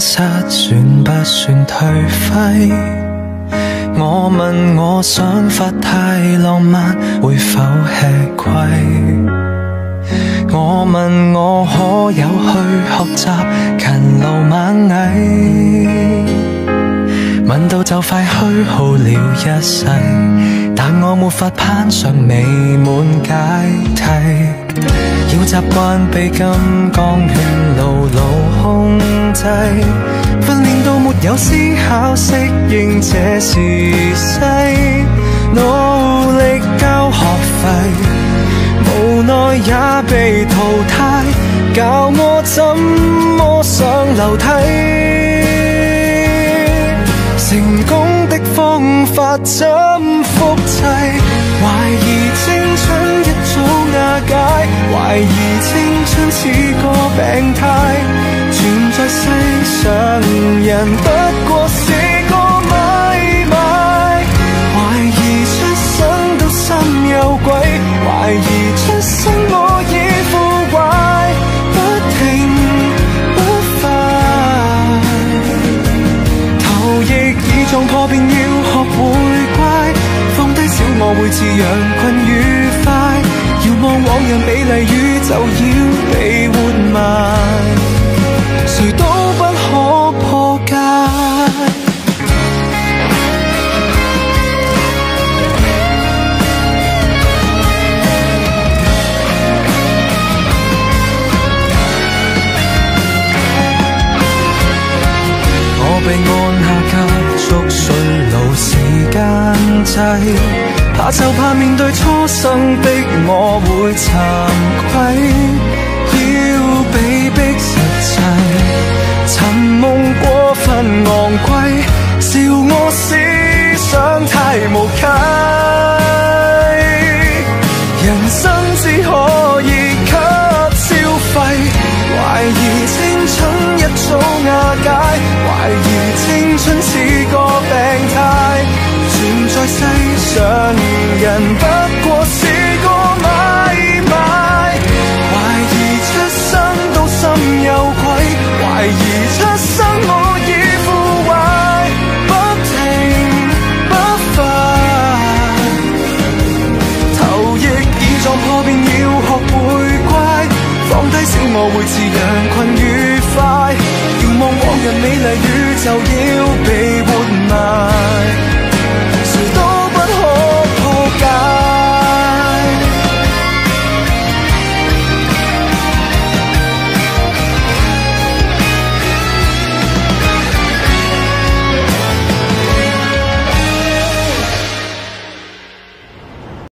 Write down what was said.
失算不算頹廢？我問我想法太浪漫，會否吃虧？我問我可有去學習勤勞猛毅？問到就快虛耗了一世，但我沒法攀上美滿階梯。要習慣被金剛圈牢牢控制，訓練到沒有思考，適應這時勢，努力交學費，無奈也被淘汰，教我怎麼上樓梯。成功的方法怎複製？懷疑青春一早瓦解，懷疑青春似個病態，存在世上人不過是個買賣，懷疑出生到心有鬼，懷疑出生我已腐壞，不停不快，頭亦已撞破便要學會乖，放低小我會自養困愉快，遙望往日美麗宇宙要被活埋，誰都不可破解。我被按下急速衰老時間掣，怕就怕面對初生的我會慚愧，要被逼實際，尋夢過分昂貴，笑我思想太無稽，人生只可以給消費，懷疑青春一早瓦解，懷疑青春似個病態，存在世上人不過是個買賣，懷疑出生到心有愧，懷疑出生我已腐壞，不停不快，頭亦已撞破便要學會乖，放低小我會自養困愉快，遙望往日美麗宇宙要被